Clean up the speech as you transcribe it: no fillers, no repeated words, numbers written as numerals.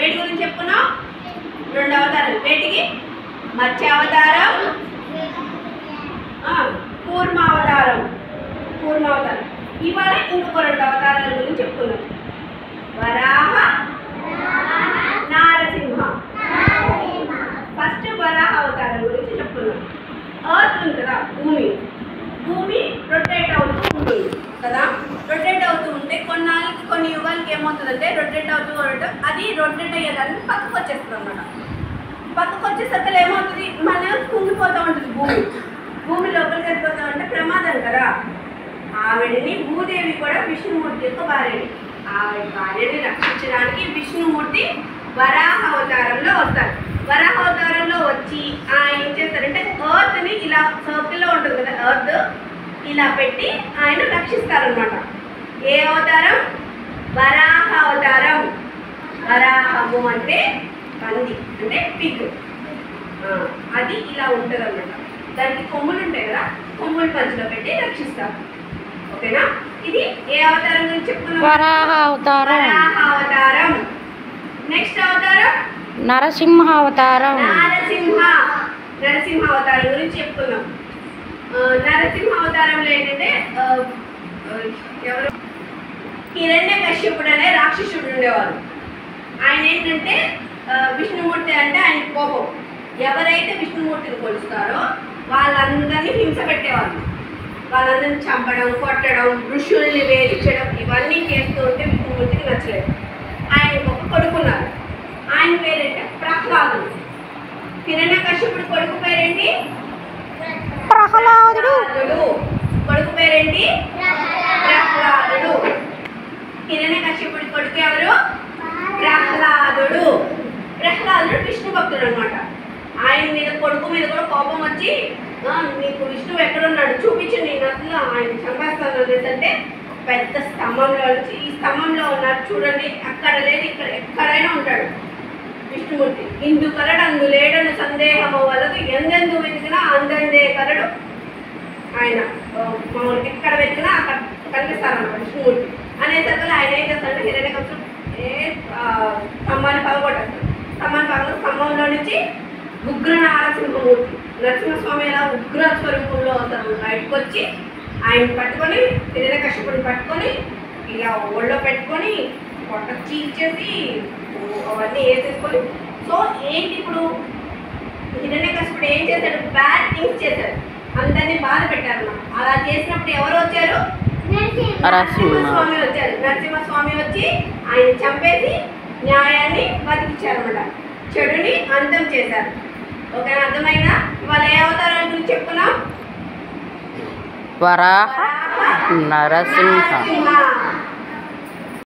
వేటి గురించి చెప్పుకున్నాం? 2 అవతారాలు. వేటికి? మత్స్యావతారం, కూర్మావతారం. ఇవాళ ఇంకొక 2 అవతారాల గురించి చెప్పుకున్నాం. వరాహ, నారసింహ. ఫస్ట్ వరాహ అవతారం గురించి చెప్పుకున్నాం. ఎర్త్ ఉంది కదా, భూమి రొటేట్ అవుతూ ఉంటుంది కదా. రొటేట్ అవుతూ ఉంటే కొన్ని యుగాలకి ఏమవుతుందంటే రొటేట్ అవుతూ ఉండటం, అది రొటేట్ అయ్యేదానికి పక్కకు వచ్చేస్తుంది అన్నమాట. పక్కకు వచ్చేసరికి ఏమవుతుంది, మన కుంగిపోతూ ఉంటుంది భూమి లోపలికి వెళ్ళిపోతూ ఉంటే ప్రమాదం కదా. ఆవిడని భూదేవి కూడా విష్ణుమూర్తి యొక్క భార్యని రక్షించడానికి విష్ణుమూర్తి వరాహ అవతారంలో వస్తారు. వరాహ అవతారంలో వచ్చి ఆయన ఏం చేస్తారంటే ఎర్త్ని ఇలా సర్కిల్లో ఉంటుంది కదా, ఎర్త్ ఇలా పెట్టి ఆయన రక్షిస్తారనమాట. ఏ అవతారం? వరాహ అవతారం. వరాహము అంటే పంది, అంటే పిగ్. అది ఇలా ఉంటుంది అన్నమాట. దానికి కొమ్ములు ఉంటాయి కదా, కొమ్ముల మధ్యలో పెట్టి రక్షిస్తారు. ఓకేనా? ఇది ఏ అవతారం గురించి చెప్పుకున్నాం? వరాహ అవతారం. వరాహ అవతారం. నెక్స్ట్ అవతారం నరసింహ అవతారం. నరసింహ అవతారం గురించి చెప్పుకున్నాం. నరసింహ అవతారంలో ఏంటంటే ఎవరు? హిరణ్యకశ్యపుడు అనే రాక్షసుడు ఉండేవారు. ఆయన ఏంటంటే విష్ణుమూర్తి అంటే ఆయన కోపం. ఎవరైతే విష్ణుమూర్తిని కొలుస్తారో వాళ్ళందరినీ హింస పెట్టేవాళ్ళు. వాళ్ళందరినీ చంపడం, కొట్టడం, ఋషుల్ని వేధించడం, ఇవన్నీ చేస్తూ ఉంటే విష్ణుమూర్తికి నచ్చలేదు. ఆయనకు ఒక కొడుకున్నారు. ఆయన పేరేంటి? ప్రహ్లాదుడు. హిరణ్యకశ్యపుడు కొడుకు పేరేంటి? ప్రహ్లాదుడు. కొడుకు పేరేంటి? ప్రహ్లాదుడు. హిరణ్యకశ్యపుడి కొడుకు ఎవరు? ప్రహ్లాదుడు. విష్ణు భక్తుడు అనమాట. ఆయన మీద, కొడుకు మీద కూడా కోపం వచ్చి, నీకు విష్ణువు ఎక్కడున్నాడు చూపించి, నేను అసలు ఆయన చంపేస్తాను అంటే పెద్ద స్తంభంలో నుంచి, ఈ స్తంభంలో ఉన్నారు చూడండి, అక్కడ లేదు ఇక్కడ ఎక్కడైనా ఉంటాడు విష్ణుమూర్తి. ఇందు కలడు అందు లేడని సందేహము వలదు, ఎందెందు వెతికినా అందందే కలడు. ఆయన మామూలుగా ఎక్కడ వెతికినా అక్కడ కనిపిస్తారన్నమాట విష్ణుమూర్తి. అనేసరికి ఆయన ఏం చేస్తాడంటే హిరణ్యకశిపుడు స్తంభాన్ని పగలగొట్టేస్తాడు. స్తంభంలో నుంచి ఉగ్ర నారసింహమూర్తి, నరసింహస్వామి ఎలా ఉగ్ర స్వరూపంలో అతను బయటకు వచ్చి ఆయన పట్టుకొని, హిరణ్యకశిపుడిని పట్టుకొని ఇలా ఒళ్ళో పెట్టుకొని పొట్ట చీల్చేసి అవన్నీ వేసేసుకొని, సో ఏంటి ఇప్పుడు హిరణ్యకశిపుడు ఏం చేశాడు? బ్యాడ్ థింగ్స్ చేశాడు, అందరినీ బాధ పెట్టారు. అలా చేసినప్పుడు ఎవరు వచ్చారు? నరసింహస్వామి వచ్చారు. నరసింహస్వామి వచ్చి ఆయన చంపేసి న్యాయాన్ని బతికించారన్నమాట, చెడుని అంతం చేశారు. ఓకే, అర్థమైనా? ఇవాళ ఏ అవతారాల గురించి చెప్పుకున్నాం? వరాహ, నరసింహ.